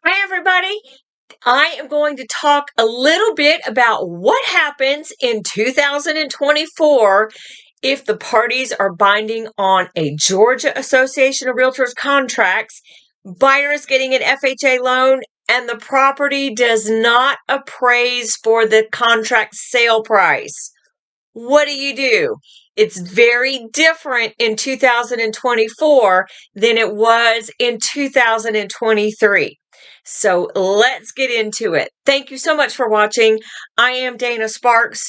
Hi, everybody. I am going to talk a little bit about what happens in 2024 if the parties are binding on a Georgia Association of Realtors contracts, buyer is getting an FHA loan, and the property does not appraise for the contract sale price. What do? It's very different in 2024 than it was in 2023. So let's get into it. Thank you so much for watching. I am Dana Sparks,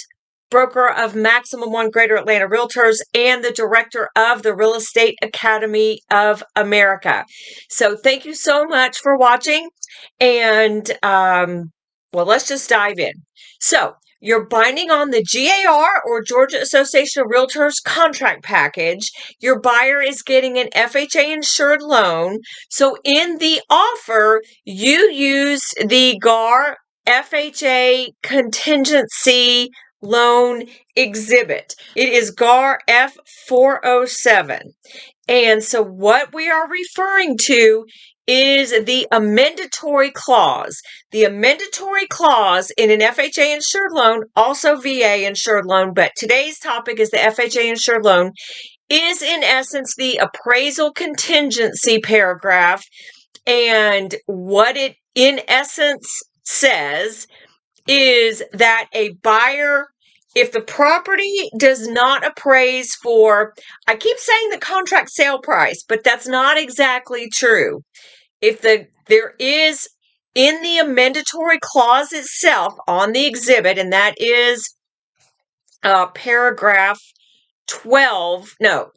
broker of Maximum One Greater Atlanta Realtors and the director of the Real Estate Academy of America. So thank you so much for watching. And let's just dive in. So you're binding on the GAR or Georgia Association of Realtors contract package. Your buyer is getting an FHA-Insured Loan. So in the offer, you use the GAR FHA Contingency Loan Exhibit. It is GAR F407. And so what we are referring to is the amendatory clause. The amendatory clause in an FHA insured loan, also VA insured loan, but today's topic is the FHA insured loan, is in essence the appraisal contingency paragraph. And what it in essence says is that a buyer, if the property does not appraise for, I keep saying the contract sale price, but that's not exactly true. If there is in the amendatory clause itself on the exhibit, and that is paragraph 12 of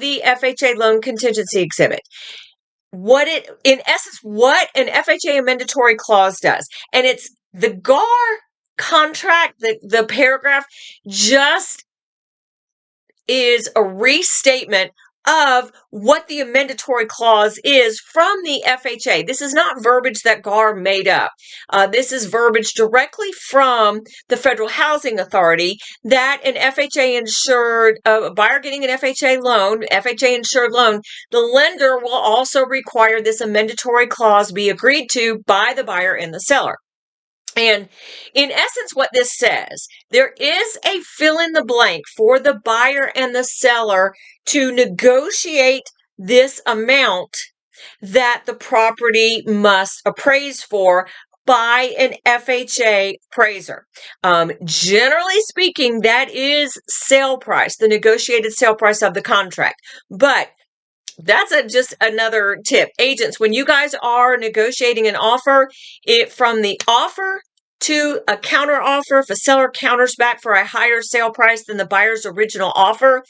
the FHA loan contingency exhibit. What an FHA amendatory clause does, and it's the GAR contract, the paragraph just is a restatement of what the amendatory clause is from the FHA. This is not verbiage that GAR made up. This is verbiage directly from the Federal Housing Authority that an FHA insured, a buyer getting an FHA loan, FHA insured loan, the lender will also require this amendatory clause be agreed to by the buyer and the seller. And in essence, what this says, there is a fill in the blank for the buyer and the seller to negotiate this amount that the property must appraise for by an FHA appraiser. Generally speaking, that is sale price, the negotiated sale price of the contract. But that's just another tip. Agents, when you guys are negotiating an offer, from the offer to a counter offer, if a seller counters back for a higher sale price than the buyer's original offer,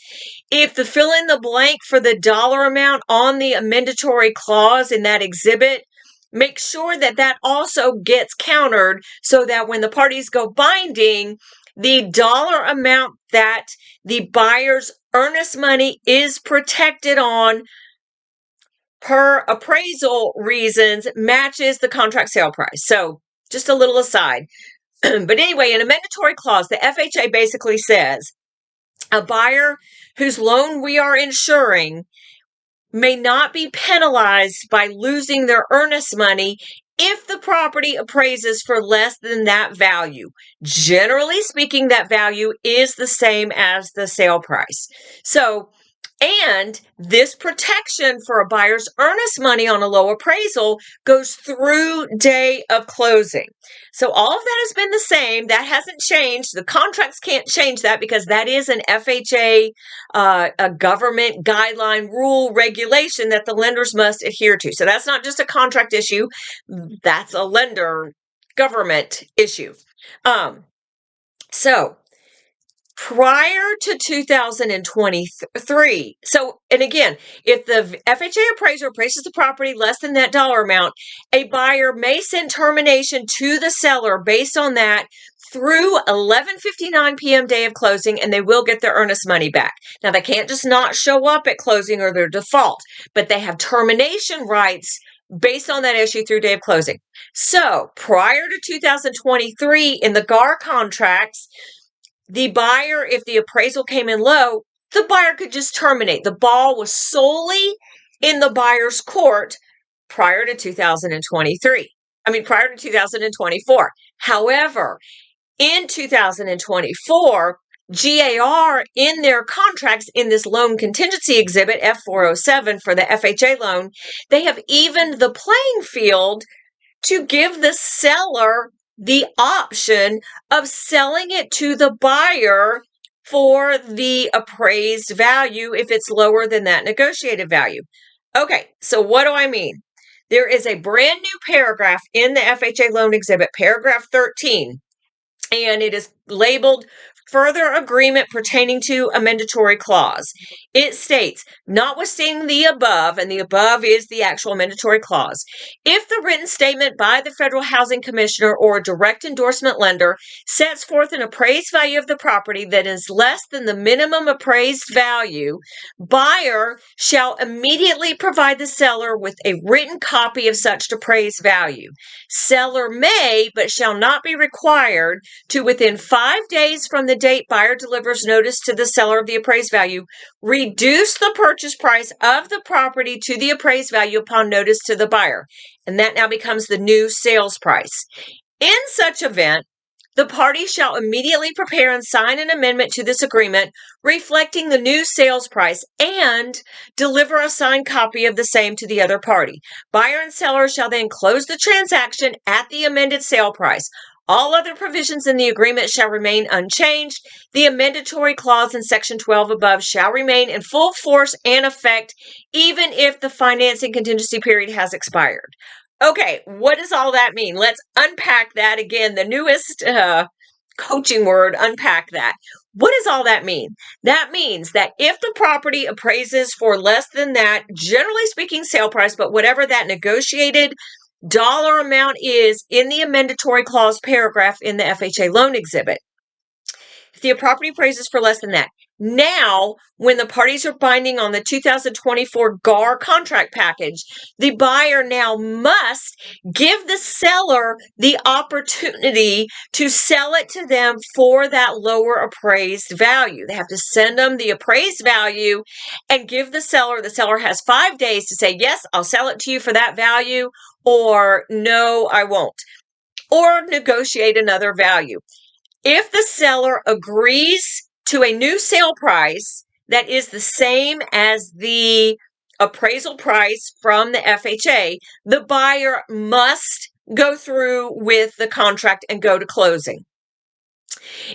if the fill in the blank for the dollar amount on the amendatory clause in that exhibit, make sure that that also gets countered so that when the parties go binding, the dollar amount that the buyer's earnest money is protected on per appraisal reasons matches the contract sale price. So just a little aside. But anyway, in a mandatory clause, the FHA basically says a buyer whose loan we are insuring may not be penalized by losing their earnest money if the property appraises for less than that value. Generally speaking, that value is the same as the sale price. And this protection for a buyer's earnest money on a low appraisal goes through day of closing. So all of that has been the same. That hasn't changed. The contracts can't change that because that is an FHA, a government guideline, rule, regulation that the lenders must adhere to. So that's not just a contract issue. That's a lender government issue. Prior to 2023, and again, if the FHA appraiser appraises the property less than that dollar amount, a buyer may send termination to the seller based on that through 11:59 p.m. day of closing, and they will get their earnest money back. Now, they can't just not show up at closing or their default, but they have termination rights based on that issue through day of closing. So prior to 2023, in the GAR contracts, the buyer, if the appraisal came in low, the buyer could just terminate. The ball was solely in the buyer's court prior to 2023. Prior to 2024. However, in 2024, GAR in their contracts in this loan contingency exhibit F407 for the FHA loan, they have evened the playing field to give the seller the option of selling it to the buyer for the appraised value if it's lower than that negotiated value. Okay, so what do I mean? There is a brand new paragraph in the FHA loan exhibit, paragraph 13, and it is labeled Further Agreement Pertaining to Amendatory Clause. It states, notwithstanding the above, and the above is the actual amendatory clause, if the written statement by the Federal Housing Commissioner or a direct endorsement lender sets forth an appraised value of the property that is less than the minimum appraised value, buyer shall immediately provide the seller with a written copy of such appraised value. Seller may, but shall not be required to, within 5 days from the date buyer delivers notice to the seller of the appraised value, reduce the purchase price of the property to the appraised value upon notice to the buyer. And that now becomes the new sales price. In such event, the parties shall immediately prepare and sign an amendment to this agreement reflecting the new sales price and deliver a signed copy of the same to the other party. Buyer and seller shall then close the transaction at the amended sale price. All other provisions in the agreement shall remain unchanged. The amendatory clause in Section 12 above shall remain in full force and effect even if the financing contingency period has expired. Okay, what does all that mean? Let's unpack that again. The newest coaching word, unpack that. What does all that mean? That means that if the property appraises for less than that, generally speaking, sale price, but whatever that negotiated dollar amount is in the amendatory clause paragraph in the FHA loan exhibit, if the property appraises for less than that, now, when the parties are binding on the 2024 GAR contract package, the buyer now must give the seller the opportunity to sell it to them for that lower appraised value. They have to send them the appraised value and give the seller has 5 days to say, yes, I'll sell it to you for that value, or no, I won't, or negotiate another value. If the seller agrees to a new sale price that is the same as the appraisal price from the FHA, the buyer must go through with the contract and go to closing.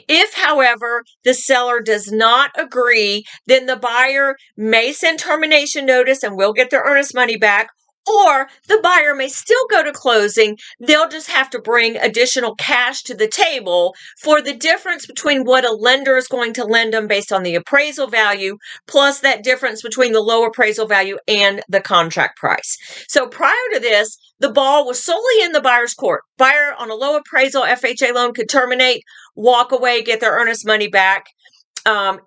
If, however, the seller does not agree, then the buyer may send termination notice and will get their earnest money back, or the buyer may still go to closing. They'll just have to bring additional cash to the table for the difference between what a lender is going to lend them based on the appraisal value, plus that difference between the low appraisal value and the contract price. So prior to this, the ball was solely in the buyer's court. Buyer on a low appraisal FHA loan could terminate, walk away, get their earnest money back.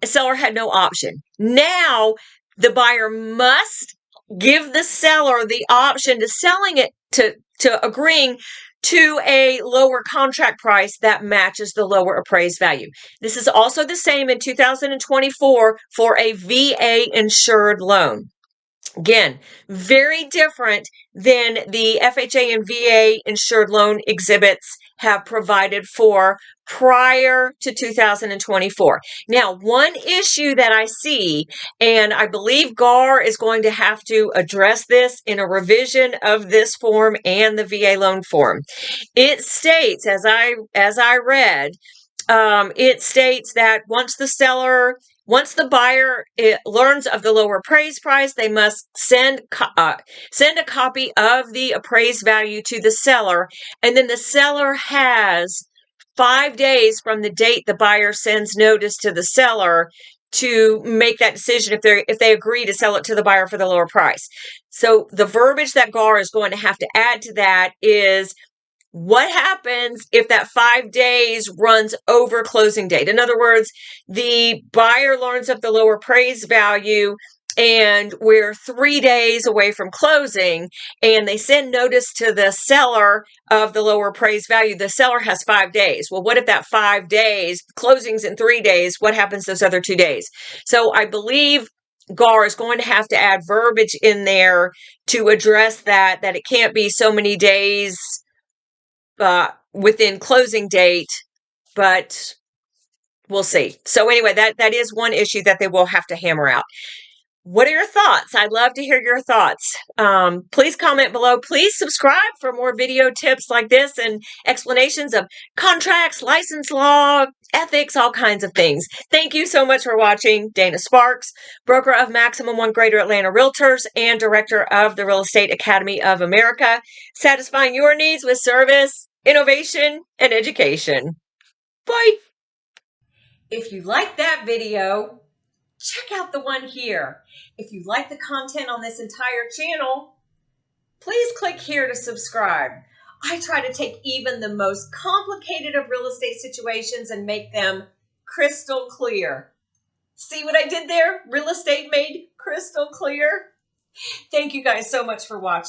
Seller had no option. Now, the buyer must give the seller the option to selling it to agreeing to a lower contract price that matches the lower appraised value. This is also the same in 2024 for a VA-insured loan. Again, very different than the FHA and VA insured loan exhibits have provided for prior to 2024. Now, one issue that I see, and I believe GAR is going to have to address this in a revision of this form and the VA loan form. It states, as I read, it states that once the buyer learns of the lower appraised price, they must send a copy of the appraised value to the seller, and then the seller has 5 days from the date the buyer sends notice to the seller to make that decision if they agree to sell it to the buyer for the lower price. So the verbiage that GAR is going to have to add to that is, what happens if that 5 days runs over closing date? In other words, the buyer learns of the lower appraised value and we're 3 days away from closing, and they send notice to the seller of the lower appraised value. The seller has 5 days. Well, what if that 5 days, closing's in 3 days? What happens those other 2 days? So I believe GAR is going to have to add verbiage in there to address that it can't be so many days within closing date, but we'll see. So anyway, that is one issue that they will have to hammer out. What are your thoughts? I'd love to hear your thoughts. Please comment below. Please subscribe for more video tips like this and explanations of contracts, license law, ethics, all kinds of things. Thank you so much for watching. Dana Sparks, broker of Maximum One Greater Atlanta Realtors and director of the Real Estate Academy of America, satisfying your needs with service, innovation, and education. Bye. If you like that video, check out the one here. If you like the content on this entire channel, please click here to subscribe. I try to take even the most complicated of real estate situations and make them crystal clear. See what I did there? Real estate made crystal clear. Thank you guys so much for watching.